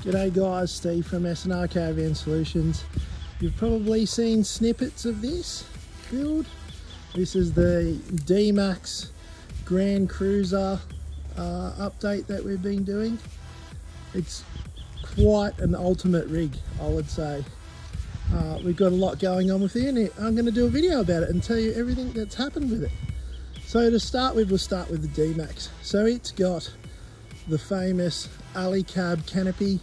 G'day guys, Steve from S&R Caravan Solutions. You've probably seen snippets of this build. This is the dmax Grand Cruiser update that we've been doing. It's quite an ultimate rig, I would say. We've got a lot going on with it, and I'm going to do a video about it and tell you everything that's happened with it. So to start with, we'll start with the dmax. So it's got the famous alley cab canopy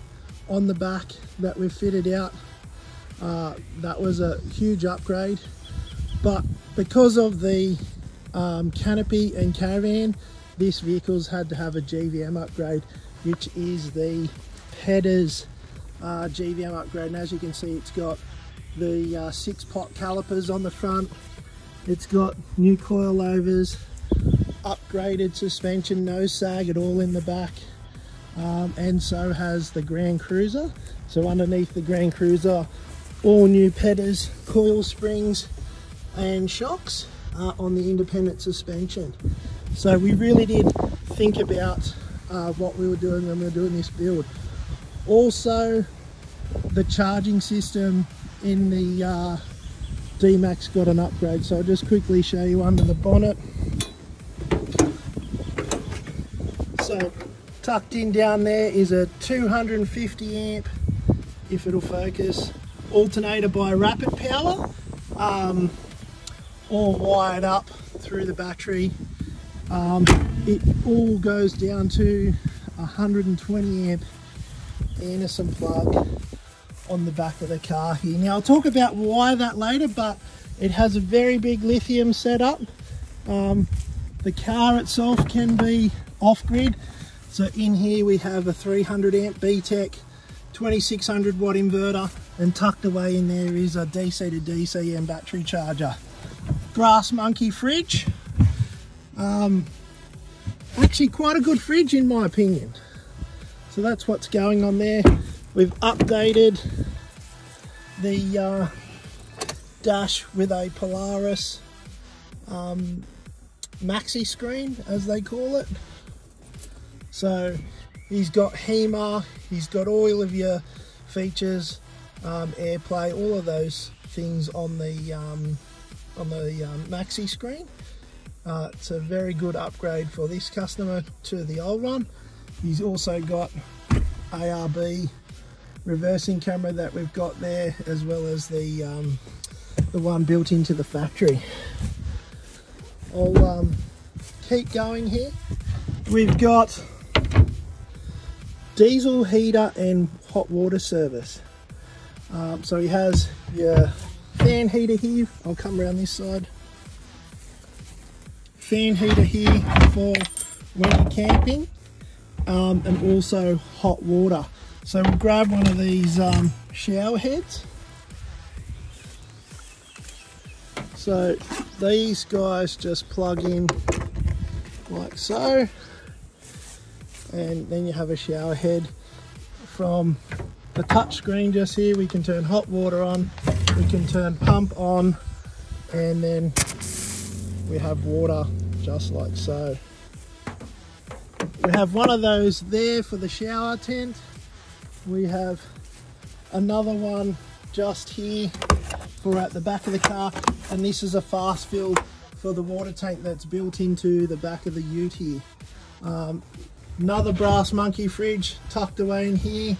on the back that we've fitted out. That was a huge upgrade, but because of the canopy and caravan, this vehicle's had to have a GVM upgrade, which is the headers GVM upgrade. And as you can see, it's got the 6-pot calipers on the front. It's got new coilovers, upgraded suspension, no sag at all in the back, and so has the Grand Cruiser. So underneath the Grand Cruiser, all new peders, coil springs and shocks on the independent suspension. So we really did think about what we were doing when we were doing this build. Also, the charging system in the dmax got an upgrade, so I'll just quickly show you under the bonnet. So tucked in down there is a 250 amp, if it'll focus, alternator by Rapid Power, all wired up through the battery. It all goes down to 120 amp Anderson plug on the back of the car here. Now I'll talk about why that later, but it has a very big lithium setup. The car itself can be off-grid. So in here we have a 300 amp BTEC 2600 watt inverter, and tucked away in there is a DC to DC and battery charger. Brass monkey fridge. Actually quite a good fridge in my opinion. So that's what's going on there. We've updated the dash with a Polaris maxi screen, as they call it. So he's got HEMA, he's got all of your features, AirPlay, all of those things on the maxi screen. It's a very good upgrade for this customer to the old one. He's also got ARB reversing camera that we've got there, as well as the one built into the factory. I'll keep going here. We've got diesel heater and hot water service. So he has your fan heater here. I'll come around this side. Fan heater here for when you're camping, and also hot water. So we'll grab one of these shower heads. So these guys just plug in like so, and then you have a shower head. From the touch screen just here, we can turn hot water on, we can turn pump on, and then we have water just like so. We have one of those there for the shower tent. We have another one just here for at the back of the car, and this is a fast fill for the water tank that's built into the back of the ute here. Another brass monkey fridge tucked away in here,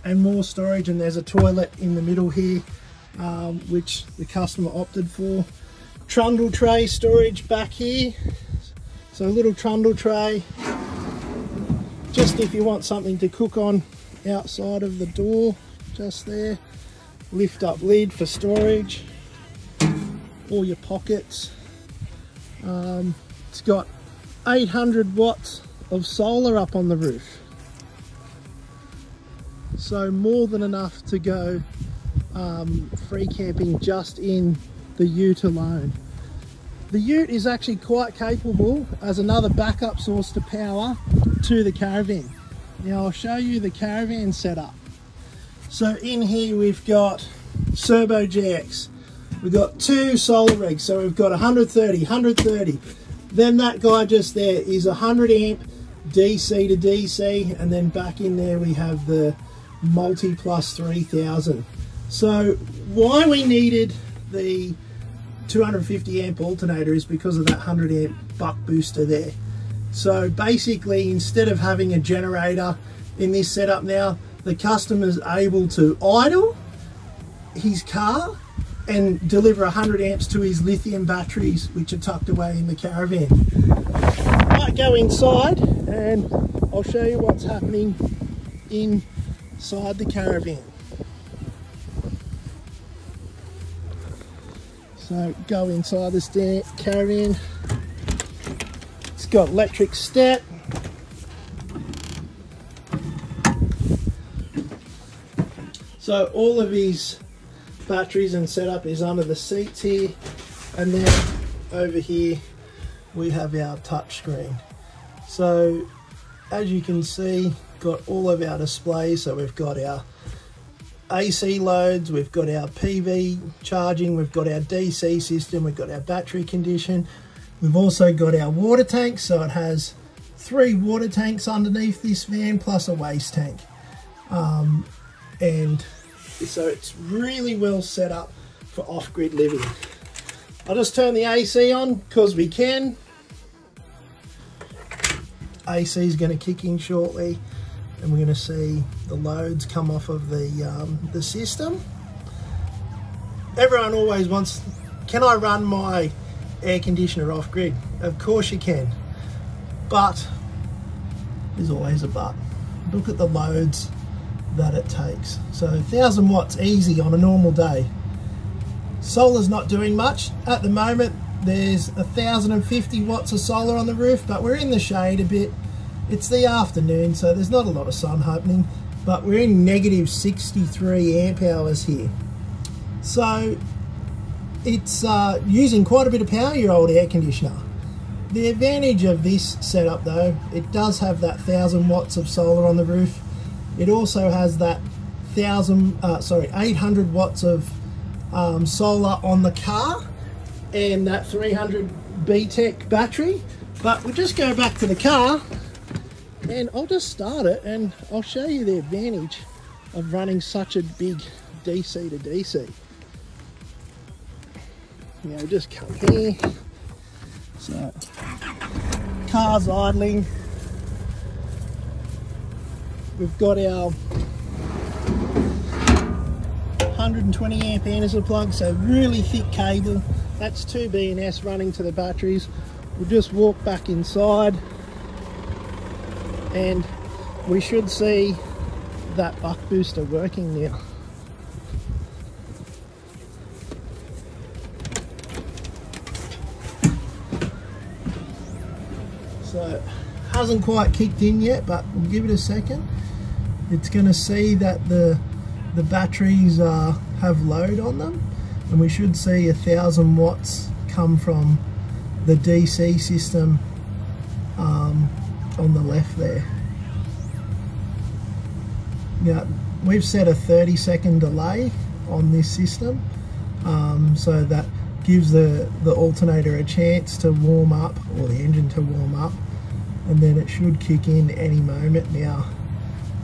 and more storage, and there's a toilet in the middle here, which the customer opted for. Trundle tray storage back here, so a little trundle tray, just if you want something to cook on outside of the door, just there. Lift up lid for storage, all your pockets. It's got 800 watts of solar up on the roof, so more than enough to go free camping just in the ute alone. The ute is actually quite capable as another backup source to power to the caravan. Now I'll show you the caravan setup. So in here we've got Serbo GX, we've got 2 solar rigs, so we've got 130. Then that guy just there is 100 amp DC to DC, and then back in there we have the multi plus 3000. So why we needed the 250 amp alternator is because of that 100 amp buck booster there. So basically, instead of having a generator in this setup now, the customer's able to idle his car and deliver 100 amps to his lithium batteries, which are tucked away in the Caravan. I might go inside and I'll show you what's happening inside the Caravan. So go inside this Caravan. It's got electric step. So all of his batteries and setup is under the seats here, and then over here we have our touch screen. So as you can see, got all of our displays. So we've got our AC loads, we've got our PV charging, we've got our DC system, we've got our battery condition, we've also got our water tank. So it has 3 water tanks underneath this van plus a waste tank, and so it's really well set up for off-grid living. I'll just turn the AC on because we can. AC is going to kick in shortly, and we're going to see the loads come off of the system. Everyone always wants, can I run my air conditioner off grid? Of course you can, but there's always a but. Look at the loads that it takes. So 1000 watts easy on a normal day. Solar's not doing much at the moment. There's 1050 watts of solar on the roof, but we're in the shade a bit. It's the afternoon, so there's not a lot of sun happening, but we're in negative 63 amp hours here. So it's using quite a bit of power, your old air conditioner. The advantage of this setup though, it does have that 1000 watts of solar on the roof. It also has that 800 watts of solar on the car and that 300 BTEC battery. But we'll just go back to the car and I'll just start it and I'll show you the advantage of running such a big DC to DC. Now just come here. So car's idling. We've got our 120 amp anderson plug, so really thick cable. That's 2 BNS running to the batteries. We'll just walk back inside and we should see that buck booster working now. So hasn't quite kicked in yet, but we'll give it a second. It's going to see that the batteries have load on them, and we should see 1000 watts come from the DC system on the left there. Now we've set a 30-second delay on this system, so that gives the alternator a chance to warm up, or the engine to warm up, and then it should kick in any moment. Now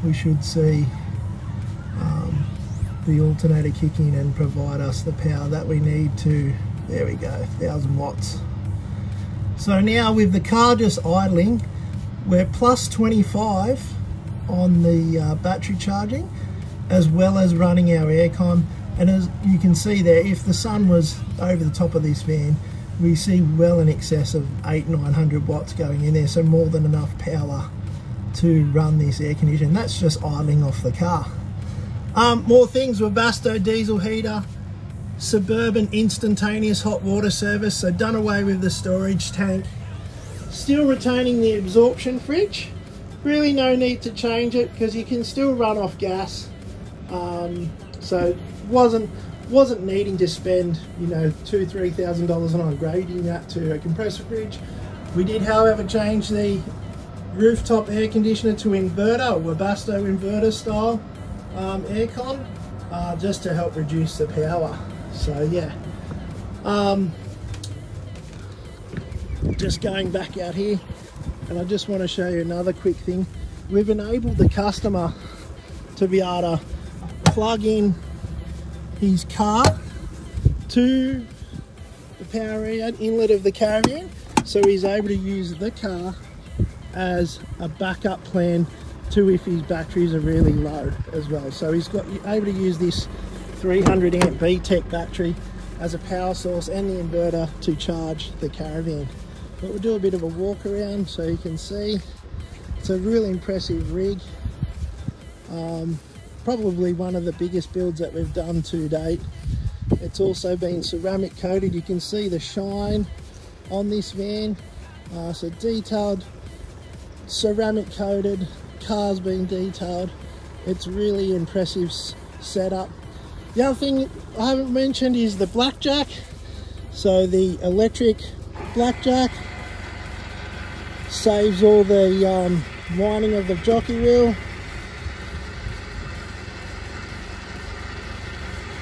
we should see the alternator kick in and provide us the power that we need to, there we go, 1000 watts. So now with the car just idling, we're plus 25 on the battery charging, as well as running our aircon. And as you can see there, if the sun was over the top of this van, we see well in excess of 800-900 watts going in there, so more than enough power to run this air conditioning. That's just idling off the car. More things: Webasto diesel heater, Suburban instantaneous hot water service, so done away with the storage tank. Still retaining the absorption fridge. Really no need to change it because you can still run off gas. So wasn't needing to spend, you know, $2,000–3,000 on upgrading that to a compressor fridge. We did, however, change the rooftop air conditioner to inverter, or Webasto inverter style aircon, just to help reduce the power. So yeah, just going back out here, and I just want to show you another quick thing. We've enabled the customer to be able to plug in his car to the power inlet of the Caravan, so he's able to use the car as a backup plan to if his batteries are really low as well. So he's able to use this 300 amp VTEC battery as a power source and the inverter to charge the Caravan. But we'll do a bit of a walk around so you can see. It's a really impressive rig. Probably one of the biggest builds that we've done to date. It's also been ceramic coated. You can see the shine on this van. So detailed, ceramic coated, car's been detailed. It's really impressive setup. The other thing I haven't mentioned is the blackjack. So the electric blackjack saves all the winding of the jockey wheel.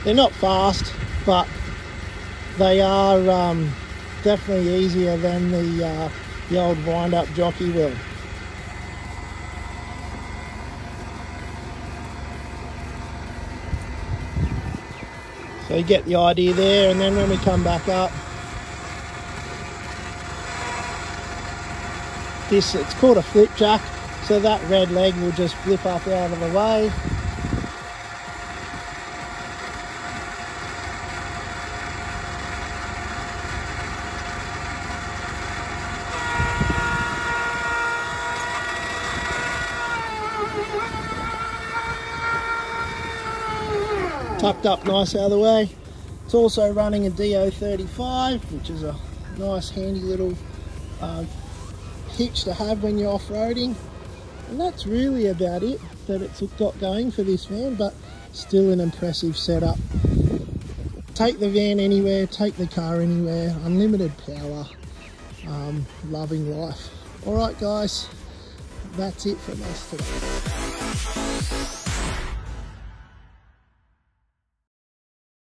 They're not fast, but they are definitely easier than the old wind-up jockey wheel. So you get the idea there, and then when we come back up, it's called a flip jack, so that red leg will just flip up out of the way. Tucked up nice out of the way. It's also running a DO35, which is a nice handy little hitch to have when you're off-roading. And that's really about it that it's got going for this van, but still an impressive setup. Take the van anywhere, take the car anywhere, unlimited power, loving life. Alright guys, that's it from us today.